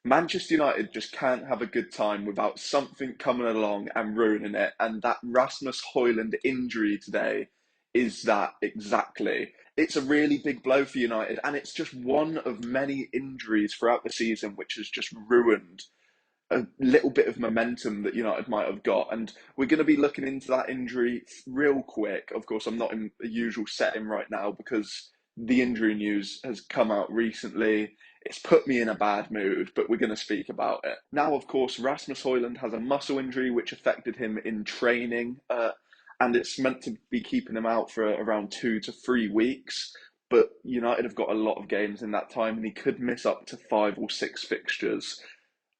Manchester United just can't have a good time without something coming along and ruining it. And that Rasmus Hojlund injury today is that exactly. It's a really big blow for United, and it's just one of many injuries throughout the season which has just ruined a little bit of momentum that United might have got. And we're going to be looking into that injury real quick. Of course, I'm not in the usual setting right now because the injury news has come out recently. It's put me in a bad mood, but we're going to speak about it. Now, of course, Rasmus Hojlund has a muscle injury which affected him in training, and it's meant to be keeping him out for around 2 to 3 weeks. But United have got a lot of games in that time, and he could miss up to 5 or 6 fixtures.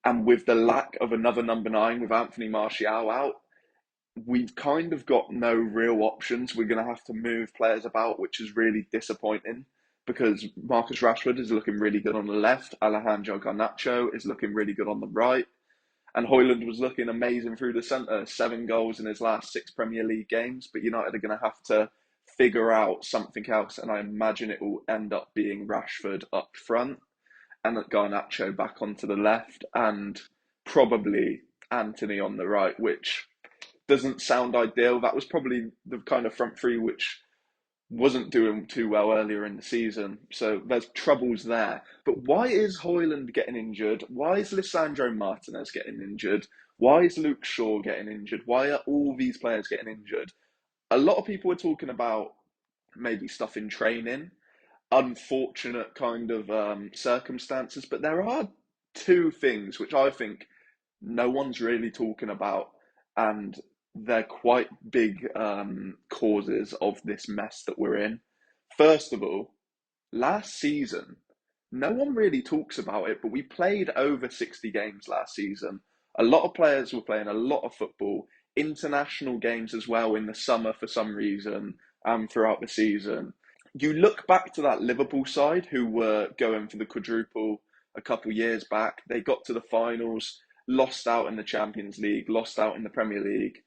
And with the lack of another number nine with Anthony Martial out, we've kind of got no real options. We're going to have to move players about, which is really disappointing because Marcus Rashford is looking really good on the left. Alejandro Garnacho is looking really good on the right. And Hoyland was looking amazing through the centre, 7 goals in his last 6 Premier League games. But United are going to have to figure out something else. And I imagine it will end up being Rashford up front and Garnacho back onto the left, and probably Anthony on the right, which doesn't sound ideal. That was probably the kind of front three which wasn't doing too well earlier in the season. So there's troubles there. But why is Hoyland getting injured? Why is Lisandro Martinez getting injured? Why is Luke Shaw getting injured? Why are all these players getting injured? A lot of people are talking about maybe stuff in training, unfortunate kind of circumstances, but there are two things which I think no one's really talking about, and they're quite big causes of this mess that we're in. First of all, last season, no one really talks about it, but we played over 60 games last season. A lot of players were playing a lot of football, international games as well in the summer for some reason, throughout the season. You look back to that Liverpool side who were going for the quadruple a couple years back. They got to the finals, lost out in the Champions League, lost out in the Premier League.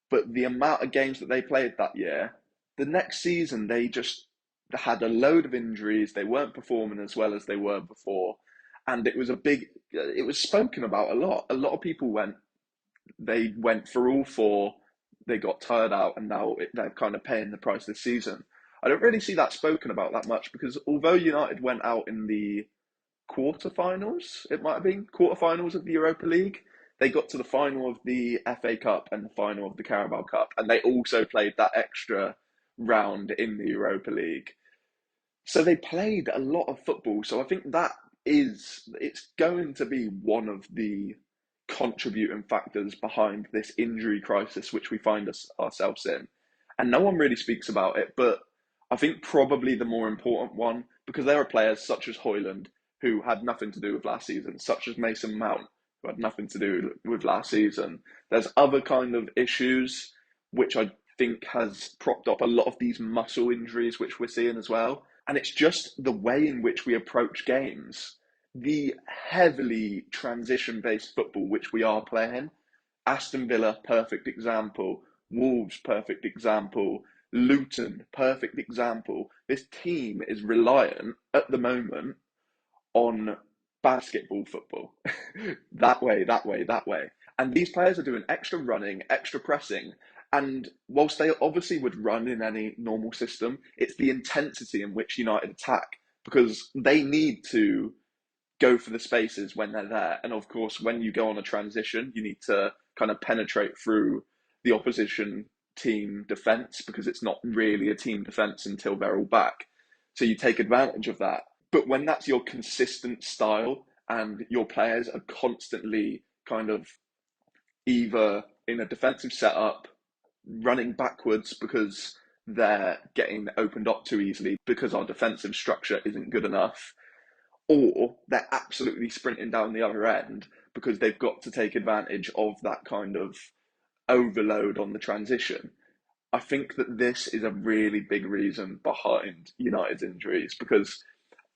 But the amount of games that they played that year, the next season they just had a load of injuries. They weren't performing as well as they were before, and it was a big. It was spoken about a lot. A lot of people went. They went for all four. They got tired out, and now they're kind of paying the price this season. I don't really see that spoken about that much because although United went out in the quarterfinals, it might have been quarterfinals of the Europa League, they got to the final of the FA Cup and the final of the Carabao Cup, and they also played that extra round in the Europa League. So they played a lot of football. So I think it's going to be one of the contributing factors behind this injury crisis which we find ourselves in. And no one really speaks about it, but I think probably the more important one, because there are players such as Hoyland who had nothing to do with last season, such as Mason Mount, who had nothing to do with last season. There's other kind of issues which I think has propped up a lot of these muscle injuries which we're seeing as well. And it's just the way in which we approach games, the heavily transition based football which we are playing. Aston Villa, perfect example. Wolves, perfect example. Luton, perfect example. This team is reliant at the moment on basketball football. That way, that way, that way. And these players are doing extra running, extra pressing. And whilst they obviously would run in any normal system, it's the intensity in which United attack because they need to go for the spaces when they're there. And of course, when you go on a transition, you need to kind of penetrate through the opposition team defence because it's not really a team defence until they're all back. So you take advantage of that. But when that's your consistent style and your players are constantly kind of either in a defensive setup, running backwards because they're getting opened up too easily because our defensive structure isn't good enough, or they're absolutely sprinting down the other end because they've got to take advantage of that kind of overload on the transition. I think that this is a really big reason behind United's injuries because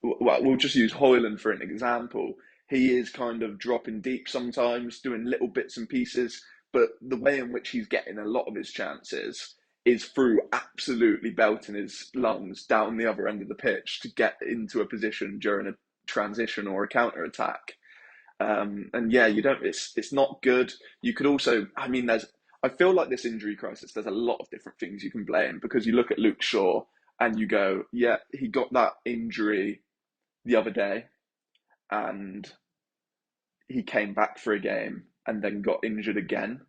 we'll just use Hoyland for an example. He is kind of dropping deep sometimes, doing little bits and pieces, but the way in which he's getting a lot of his chances is through absolutely belting his lungs down the other end of the pitch to get into a position during a transition or a counter attack. And yeah, you don't. It's not good. You could also, I mean, I feel like this injury crisis. There's a lot of different things you can blame because you look at Luke Shaw and you go, yeah, he got that injury the other day, and he came back for a game and then got injured again.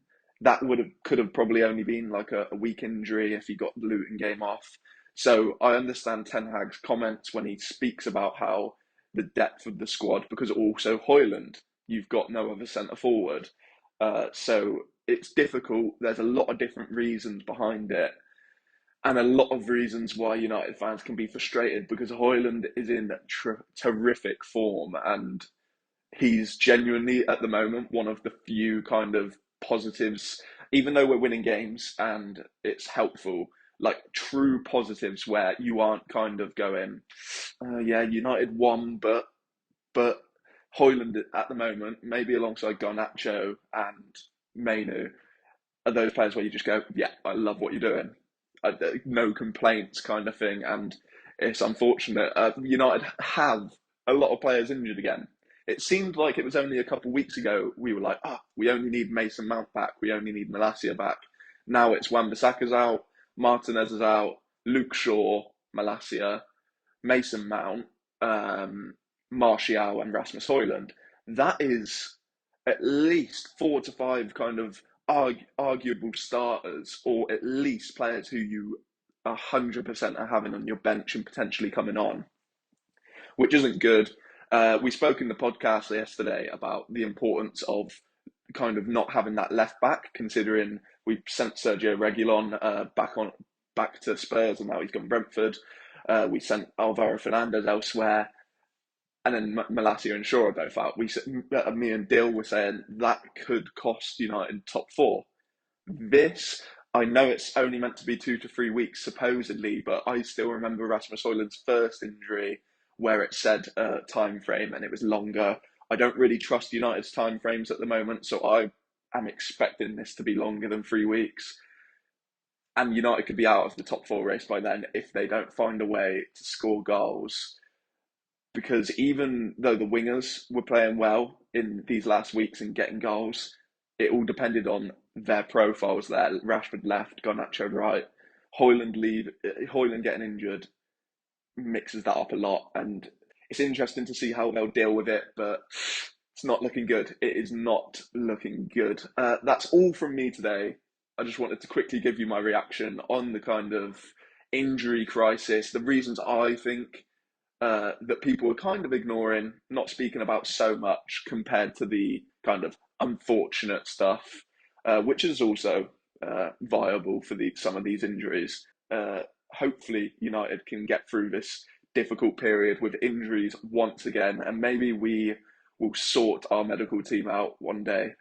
That could have probably only been like a weak injury if he got the Luton game off. So I understand Ten Hag's comments when he speaks about how the depth of the squad, because also Hoyland, you've got no other centre forward. So it's difficult. There's a lot of different reasons behind it, and a lot of reasons why United fans can be frustrated because Hoyland is in terrific form, and he's genuinely at the moment one of the few kind of positives, even though we're winning games and it's helpful, like true positives where you aren't kind of going, yeah, United won, but Hoyland at the moment, maybe alongside Garnacho and Mainu, are those players where you just go, yeah, I love what you're doing. No complaints kind of thing. And it's unfortunate. United have a lot of players injured again. It seemed like it was only a couple of weeks ago we were like, we only need Mason Mount back. We only need Malacia back. Now it's Wan-Bissaka's out, Martinez is out, Luke Shaw, Malacia, Mason Mount, Martial, and Rasmus Hojlund. That is at least 4 to 5 kind of arguable starters, or at least players who you 100% are having on your bench and potentially coming on, which isn't good. We spoke in the podcast yesterday about the importance of kind of not having that left back, considering we sent Sergio Reguilon back to Spurs, and now he's gone Brentford. We sent Alvaro Fernandez elsewhere, and then Malacia and Shaw are both out. Me and Dill were saying that could cost United top four. This, I know it's only meant to be 2 to 3 weeks supposedly, but I still remember Rasmus Hojlund's first injury where it said time frame and it was longer. I don't really trust United's time frames at the moment, so I am expecting this to be longer than 3 weeks. And United could be out of the top four race by then if they don't find a way to score goals, because even though the wingers were playing well in these last weeks and getting goals, it all depended on their profiles there. Rashford left, Garnacho right, Hoyland getting injured mixes that up a lot, and it's interesting to see how they'll deal with it, but it's not looking good. It is not looking good. That's all from me today. I just wanted to quickly give you my reaction on the kind of injury crisis, the reasons I think that people are kind of ignoring, not speaking about so much compared to the kind of unfortunate stuff, which is also viable for some of these injuries. Hopefully, United can get through this difficult period with injuries once again, and maybe we will sort our medical team out one day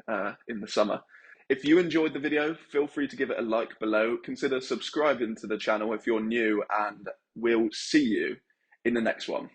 in the summer. If you enjoyed the video, feel free to give it a like below. Consider subscribing to the channel if you're new, and we'll see you in the next one.